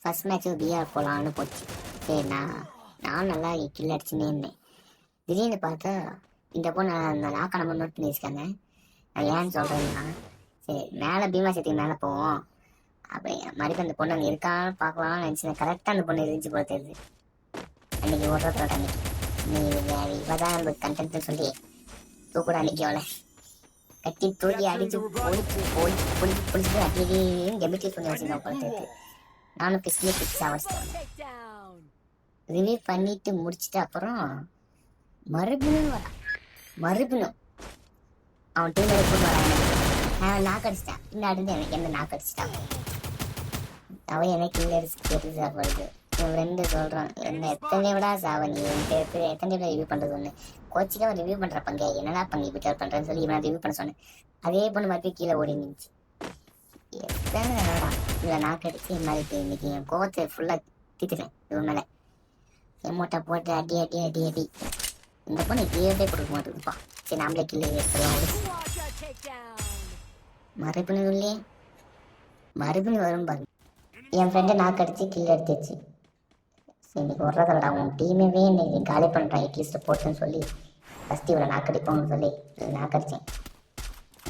First மேட்ச்சும் PR போகலான்னு போச்சு. சரி நான் நல்லா கில் அடிச்சுன்னே இருந்தேன். திடீர்னு பார்த்தா இந்த பொண்ணு அந்த லாக்கை நம்ம நோட் பண்ணி வச்சுக்காங்க. நான் ஏன்னு சொல்கிறேன்னா, சரி மேலே பீமா சக்திக்கு மேலே போவோம் அப்படி மறுபடியும் அந்த பொண்ணு அங்கே இருக்கான்னு பார்க்கலாம்னு நினச்சேன். கரெக்டாக அந்த பொண்ணு இருந்துச்சு போல தெரியுது. அன்னைக்கு ஓட்டுறதோட அன்னைக்கு நீ இவ தான் நம்ம கண்டென்ட்னு சொல்லி தூக்கூட அன்னைக்கு அவளை கட்டி தூக்கி அடிச்சு பிடிச்சிட்டு அப்படியே டெபிட்டி பண்ணி வச்சுருந்தோம் போல தெரியுது. நானும் பிஸ்லி பிக்ஸ் அவசியம் ரிவ்யூ பண்ணிட்டு முடிச்சுட்டு அப்புறம் மறுபடியும் அவன் டீம்ல கூட்டு வரான். நான் நாக்கு அடிச்சிட்டேன். பின்னாடி எனக்கு என்ன நாக்கு அடிச்சிட்டான். அவன் எனக்கு இல்லை கேட்டு சாப்பிடுது. இவன் ரெண்டு சொல்கிறான், என்ன எத்தனை விடா சாவ நீ எத்தனை விட ரிவ்யூ பண்ணுறது ஒன்று கோச்சிக்காக ரிவ்யூ பண்ணுற பங்க என்னடா பண்ணி பிட்டர் பண்ணுறேன்னு சொல்லி இவன் ரிவ்யூ பண்ண சொன்னேன். அதே பொண்ணு மறுபடியும் கீழே ஓடி நின்றுச்சு. எத்தனை வேணா இவளை நாக்கு அடிச்சு மாதிரி இன்னைக்கு என் கோவத்தை ஃபுல்லாக தீத்துட்டேன். இவன் மேலே எமோட்டை போட்டு அடி அடி அடி அடி இந்த பொண்ணு கீழே கொடுக்க மாட்டேங்குதுப்பா. சரி நாமளே கீழே மறுபடியும் வரும் பாருங்க. என் ஃப்ரெண்டை நாக்கு அடிச்சு கீழே எடுத்துச்சு. சரி இன்னைக்கு வர்றதோட அவன் டீமே இன்னைக்கு காலி பண்ணுறான் எட்லீஸ்ட் போட்டுன்னு சொல்லி ஃபஸ்ட்டு இவரை நாக்கடிப்போம்னு சொல்லி நாக்கடிச்சேன்.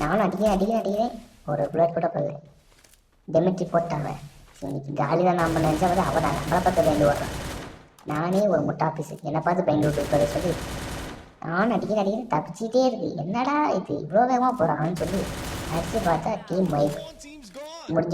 நானும் அடிக்கிறேன் ஒரு புல்லட் கூட பண்ணல. டெமிட்ரி போட்டாங்க. இன்னைக்கு காலி தான் நம்ம நினச்சா வந்து அவன் நம்மளை பார்த்து பயந்து வர்றான். நானே ஒரு முட்டை ஆஃபீஸு என்னை பார்த்து பயந்து விட்டு சொல்லி நானும் அடிக்கிறேன் தப்பிச்சிட்டே இருக்கு. என்னடா இது இவ்வளோ வேகமாக போகிறான்னு சொல்லி அடிச்சு பார்த்தா டீம் வைப் முடிஞ்சு